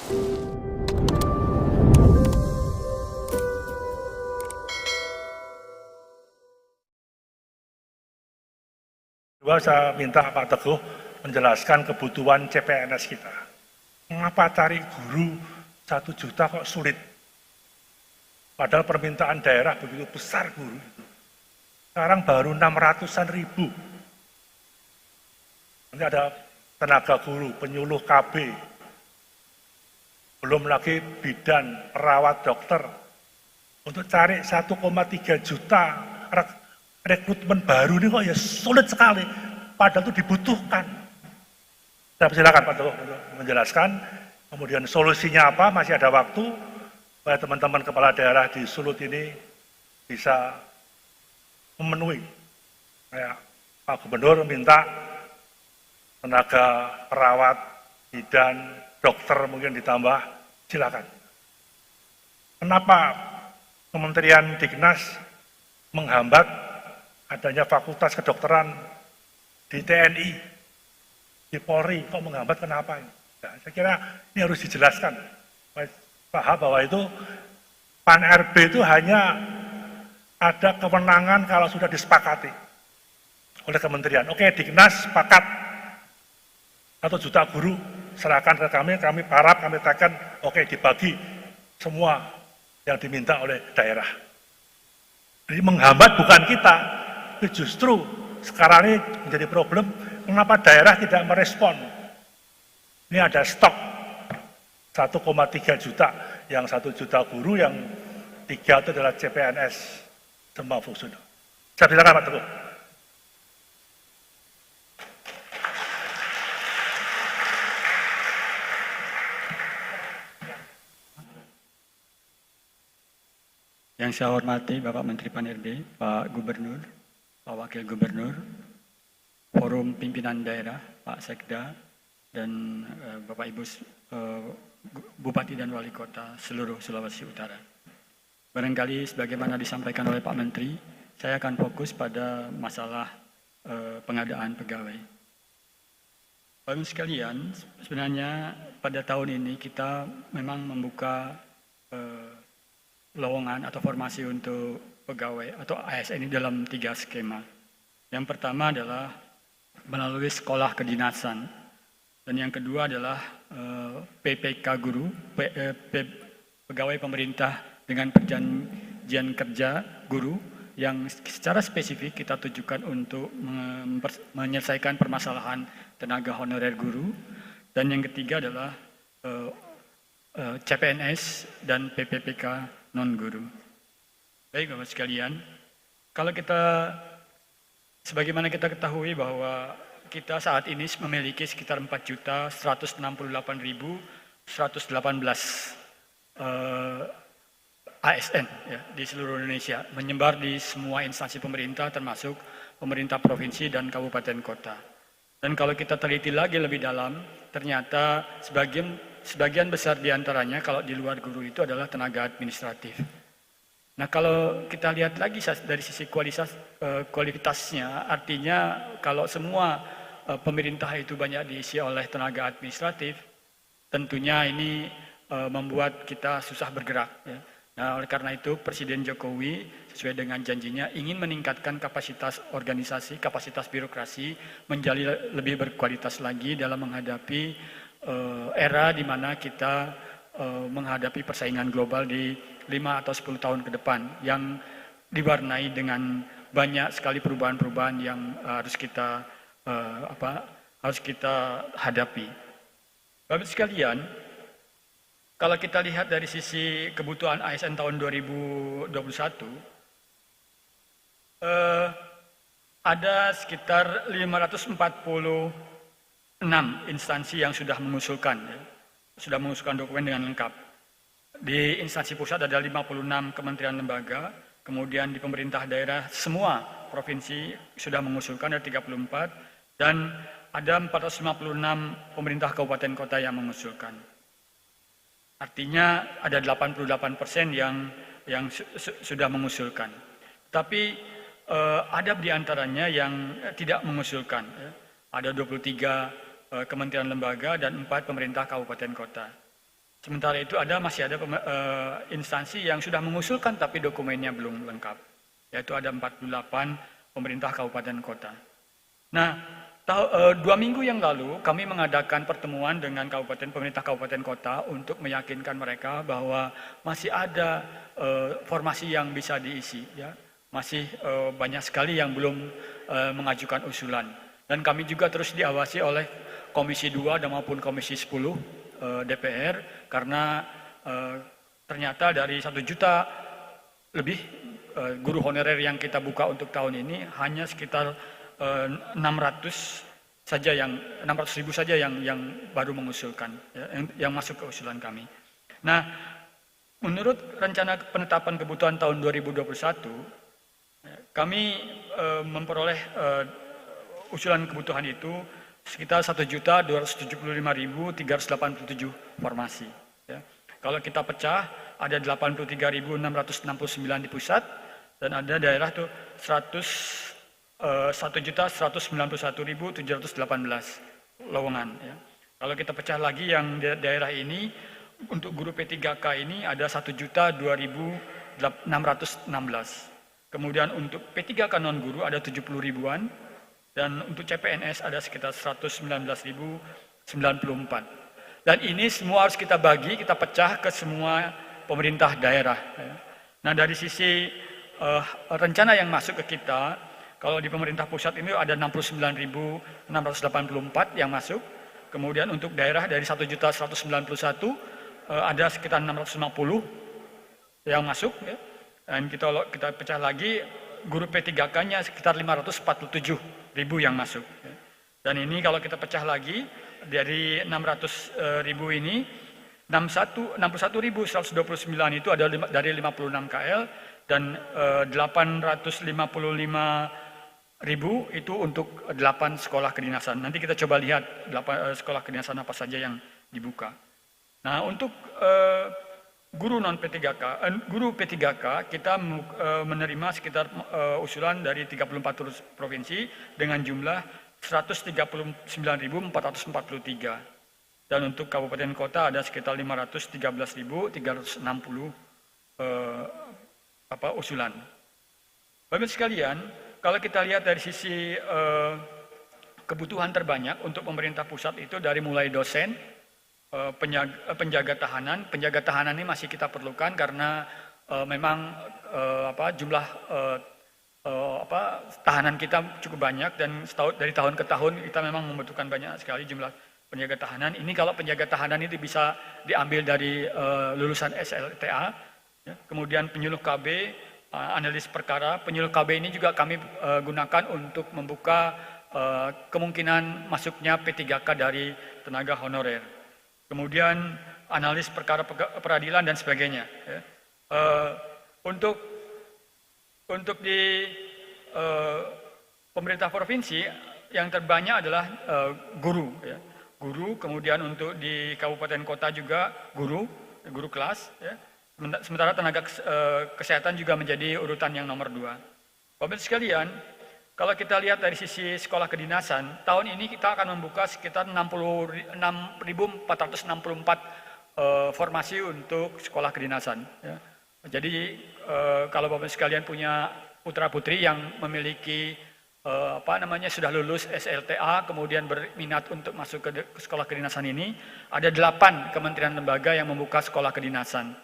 Kedua, saya minta Pak Teguh menjelaskan kebutuhan CPNS kita. Mengapa cari guru 1 juta kok sulit? Padahal permintaan daerah begitu besar guru. Sekarang baru 600-an ribu. Nanti ada tenaga guru, penyuluh KB, belum lagi bidan, perawat, dokter. Untuk cari 1,3 juta rekrutmen baru ini kok ya sulit sekali, padahal itu dibutuhkan. Saya persilakan Pak Teguh untuk menjelaskan, kemudian solusinya apa, masih ada waktu, supaya teman-teman kepala daerah di Sulut ini bisa memenuhi. Kayak Pak Gubernur minta tenaga perawat, bidan, dokter mungkin ditambah, silakan. Kenapa Kementerian Dignas menghambat adanya fakultas kedokteran di TNI, di Polri, kok menghambat kenapa ini? Ya, saya kira ini harus dijelaskan. Paham bahwa itu PAN-RB itu hanya ada kewenangan kalau sudah disepakati oleh kementerian. Oke, Dignas sepakat 1 juta guru, serahkan ke kami parap, kami tekan, oke dibagi semua yang diminta oleh daerah. Jadi menghambat bukan kita, tapi justru sekarang ini menjadi problem, kenapa daerah tidak merespon. Ini ada stok 1,3 juta, yang 1 juta guru, yang 3 itu adalah CPNS, semua fungsional. Saya silakan Pak Teguh. Yang saya hormati Bapak Menteri PAN-RB, Pak Gubernur, Pak Wakil Gubernur, Forum Pimpinan Daerah, Pak Sekda, dan Bapak Ibu Bupati dan Wali Kota seluruh Sulawesi Utara. Barangkali sebagaimana disampaikan oleh Pak Menteri, saya akan fokus pada masalah pengadaan pegawai. Bapak sekalian, sebenarnya pada tahun ini kita memang membuka lowongan atau formasi untuk pegawai atau ASN ini dalam 3 skema. Yang pertama adalah melalui sekolah kedinasan, dan yang kedua adalah PPK guru, pegawai pemerintah dengan perjanjian kerja guru, yang secara spesifik kita tujukan untuk menyelesaikan permasalahan tenaga honorer guru, dan yang ketiga adalah CPNS dan PPPK non-guru. Baik Bapak sekalian, kalau kita, sebagaimana kita ketahui bahwa kita saat ini memiliki sekitar 4.168.118 ASN ya, di seluruh Indonesia, menyebar di semua instansi pemerintah termasuk pemerintah provinsi dan kabupaten kota. Dan kalau kita teliti lagi lebih dalam, ternyata sebagian besar diantaranya kalau di luar guru itu adalah tenaga administratif. Nah kalau kita lihat lagi dari sisi kualitasnya, artinya kalau semua pemerintah itu banyak diisi oleh tenaga administratif, tentunya ini membuat kita susah bergerak. Ya. Nah oleh karena itu Presiden Jokowi sesuai dengan janjinya ingin meningkatkan kapasitas organisasi, kapasitas birokrasi menjadi lebih berkualitas lagi dalam menghadapi era di mana kita menghadapi persaingan global di 5 atau 10 tahun ke depan yang diwarnai dengan banyak sekali perubahan-perubahan yang harus kita hadapi. Bapak sekalian, kalau kita lihat dari sisi kebutuhan ASN tahun 2021, ada sekitar 546 instansi yang sudah mengusulkan dokumen dengan lengkap. Di instansi pusat ada 56 kementerian lembaga, kemudian di pemerintah daerah semua provinsi sudah mengusulkan ada 34, dan ada 456 pemerintah kabupaten kota yang mengusulkan. Artinya ada 88% yang sudah mengusulkan. Tapi ada di antaranya yang tidak mengusulkan. Ada 23 kementerian lembaga dan 4 pemerintah kabupaten kota. Sementara itu masih ada instansi yang sudah mengusulkan tapi dokumennya belum lengkap, yaitu ada 48 pemerintah kabupaten kota. Nah, 2 minggu yang lalu kami mengadakan pertemuan dengan pemerintah kabupaten kota untuk meyakinkan mereka bahwa masih ada formasi yang bisa diisi, ya. Masih banyak sekali yang belum mengajukan usulan. Dan kami juga terus diawasi oleh Komisi 2 dan maupun Komisi 10 DPR, karena ternyata dari 1 juta lebih guru honorer yang kita buka untuk tahun ini hanya sekitar 600 ribu saja yang baru mengusulkan, ya, yang masuk ke usulan kami. Nah, menurut rencana penetapan kebutuhan tahun 2021, kami memperoleh usulan kebutuhan itu sekitar 1.275.387 formasi. Ya. Kalau kita pecah, ada 83.669 di pusat, dan ada daerah tuh 1.191.718 lowongan. Ya. Kalau kita pecah lagi yang daerah ini, untuk guru P3K ini ada 1.002.616. Kemudian untuk P3K non guru ada 70 ribuan. Dan untuk CPNS ada sekitar 119.094. Dan ini semua harus kita bagi, kita pecah ke semua pemerintah daerah. Nah, dari sisi rencana yang masuk ke kita, kalau di pemerintah pusat ini ada 69.684 yang masuk. Kemudian untuk daerah dari 1.191 ada sekitar 650 yang masuk. Ya. Dan kita pecah lagi, guru P3K-nya sekitar 547.000 yang masuk. Dan ini kalau kita pecah lagi, dari 600.000 ini, 61.129 itu ada dari 56 KL, dan 855.000 itu untuk 8 sekolah kedinasan. Nanti kita coba lihat 8 sekolah kedinasan apa saja yang dibuka. Nah, untuk guru non P3K, guru P3K kita menerima sekitar usulan dari 34 provinsi dengan jumlah 139.443. Dan untuk kabupaten kota ada sekitar 513.360 usulan. Bapak sekalian, kalau kita lihat dari sisi kebutuhan terbanyak untuk pemerintah pusat itu dari mulai dosen, penjaga tahanan. Penjaga tahanan ini masih kita perlukan karena memang jumlah tahanan kita cukup banyak, dan dari tahun ke tahun kita memang membutuhkan banyak sekali jumlah penjaga tahanan. Ini kalau penjaga tahanan itu bisa diambil dari lulusan SLTA, ya. Kemudian penyuluh KB, analis perkara. Penyuluh KB ini juga kami gunakan untuk membuka kemungkinan masuknya P3K dari tenaga honorer. Kemudian analis perkara peradilan dan sebagainya. Ya. Untuk di pemerintah provinsi yang terbanyak adalah guru. Ya. Guru, kemudian untuk di kabupaten kota juga guru kelas. Ya. Sementara tenaga kesehatan juga menjadi urutan yang nomor 2. Bapak sekalian, kalau kita lihat dari sisi sekolah kedinasan, tahun ini kita akan membuka sekitar 66.464 formasi untuk sekolah kedinasan. Ya. Jadi kalau Bapak sekalian punya putra-putri yang memiliki sudah lulus SLTA, kemudian berminat untuk masuk ke sekolah kedinasan ini, ada 8 kementerian lembaga yang membuka sekolah kedinasan.